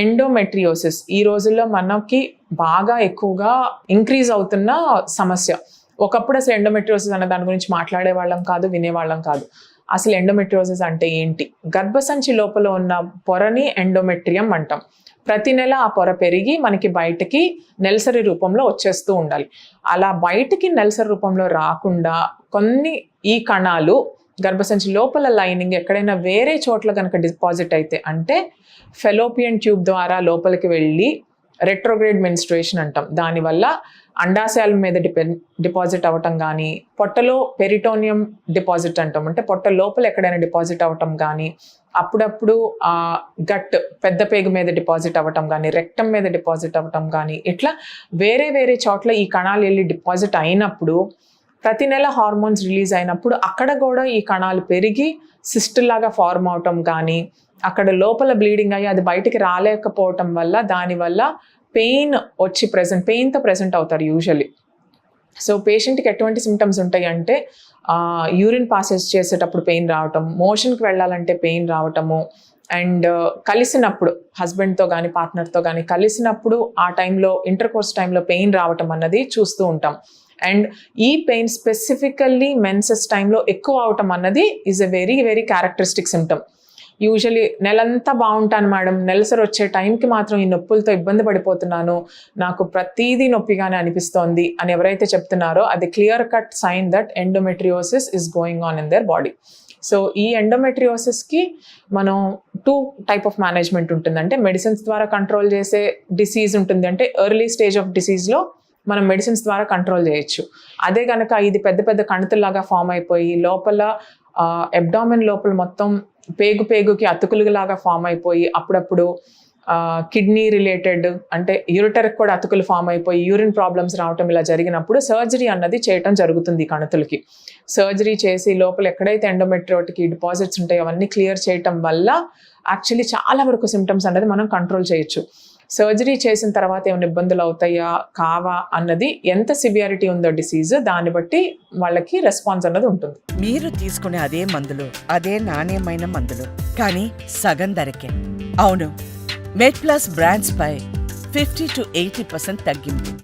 Endometriosis ఈ రోజుల్లో మనకి బాగా ఎక్కువగా ఇంక్రీజ్ అవుతున్న సమస్య. ఒకప్పుడు అసలు ఎండోమెట్రియోసిస్ అనే దాని గురించి మాట్లాడేవాళ్ళం కాదు, వినేవాళ్ళం కాదు. అసలు ఎండోమెట్రియోసిస్ అంటే ఏంటి? గర్భసంచి లోపల ఉన్న పొరని ఎండోమెట్రియం అంటాం. ప్రతి నెల ఆ పొర పెరిగి మనకి బయటికి నెలసరి రూపంలో వచ్చేస్తూ ఉండాలి. అలా బయటికి నెలసరి రూపంలో రాకుండా ఈ కణాలు గర్భసంచి లోపల లైనింగ్ ఎక్కడైనా వేరే చోట్ల కనుక డిపాజిట్ అయితే, అంటే ఫెలోపియన్ ట్యూబ్ ద్వారా లోపలికి వెళ్ళి రెట్రోగ్రేడ్ మెన్స్ట్రుయేషన్ అంటాం. దానివల్ల అండాశయాల మీద డిపాజిట్ అవ్వటం కానీ, పొట్టలో పెరిటోనియం డిపాజిట్ అంటాం, అంటే పొట్ట లోపల ఎక్కడైనా డిపాజిట్ అవ్వటం కానీ, అప్పుడప్పుడు గట్ పెద్ద పేగు మీద డిపాజిట్ అవ్వటం కానీ, రెక్టం మీద డిపాజిట్ అవ్వటం కానీ, ఇట్లా వేరే వేరే చోట్ల ఈ కణాలు వెళ్ళి డిపాజిట్ అయినప్పుడు, ప్రతి నెల హార్మోన్స్ రిలీజ్ అయినప్పుడు అక్కడ కూడా ఈ కణాలు పెరిగి సిస్టుల్లాగా ఫార్మ్ అవటం కానీ, అక్కడ లోపల బ్లీడింగ్ అయ్యి అది బయటికి రాలేకపోవటం వల్ల దానివల్ల పెయిన్ వచ్చి పెయిన్తో ప్రెజెంట్ అవుతారు యూజువల్లీ. సో పేషెంట్కి ఎటువంటి సిమ్టమ్స్ ఉంటాయి అంటే, యూరిన్ పాసెస్ చేసేటప్పుడు పెయిన్ రావటం, మోషన్కి వెళ్ళాలంటే పెయిన్ రావటము, అండ్ కలిసినప్పుడు హస్బెండ్తో కానీ పార్ట్నర్తో కానీ కలిసినప్పుడు ఆ టైంలో ఇంటర్కోర్స్ టైంలో పెయిన్ రావటం అన్నది చూస్తూ ఉంటాం. అండ్ ఈ పెయిన్ స్పెసిఫికల్లీ మెన్సెస్ టైంలో ఎక్కువ అవటం అన్నది is a very very characteristic symptom. Usually నెలంతా బాగుంటాను మేడం, నెలసరి వచ్చే టైంకి మాత్రం ఈ నొప్పులతో ఇబ్బంది పడిపోతున్నాను, నాకు ప్రతిదీ నొప్పిగానే అనిపిస్తోంది అని ఎవరైతే చెప్తున్నారో అది clear cut sign that endometriosis is going on in their body. So ఈ ఎండోమెట్రియోసిస్కి మనం 2 టైప్ ఆఫ్ మేనేజ్మెంట్ ఉంటుంది. అంటే మెడిసిన్స్ ద్వారా కంట్రోల్ చేసే డిసీజ్ ఉంటుంది, అంటే ఎర్లీ స్టేజ్ ఆఫ్ డిసీజ్లో మనం మెడిసిన్స్ ద్వారా కంట్రోల్ చేయొచ్చు. అదే కనుక ఇది పెద్ద పెద్ద కణితుల్లాగా ఫామ్ అయిపోయి లోపల అబ్డామిన్ లోపల మొత్తం పేగుకి అతుకులులాగా ఫామ్ అయిపోయి అప్పుడప్పుడు కిడ్నీ రిలేటెడ్ అంటే యూరిటర్కి కూడా అతుకులు ఫామ్ అయిపోయి యూరిన్ ప్రాబ్లమ్స్ రావటం ఇలా జరిగినప్పుడు సర్జరీ అన్నది చేయటం జరుగుతుంది. కణుతులకి సర్జరీ చేసి లోపల ఎక్కడైతే ఎండోమెట్రియోటిక్ డిపాజిట్స్ ఉంటాయో అవన్నీ క్లియర్ చేయటం వల్ల యాక్చువల్లీ చాలా వరకు సిమ్టమ్స్ అనేది మనం కంట్రోల్ చేయొచ్చు. సర్జరీ చేసిన తర్వాత ఏమైనా ఇబ్బందులు అవుతాయా కావా అన్నది, ఎంత సివియారిటీ ఉందో డిసీజ్ దాన్ని బట్టి వాళ్ళకి రెస్పాన్స్ అన్నది ఉంటుంది. మీరు తీసుకునే అదే మందులు, అదే నాణ్యమైన మందులు, కానీ సగం ధరకే. అవును, మెడ్ ప్లస్ బ్రాండ్స్ పై 50 to 80% తగ్గింపు.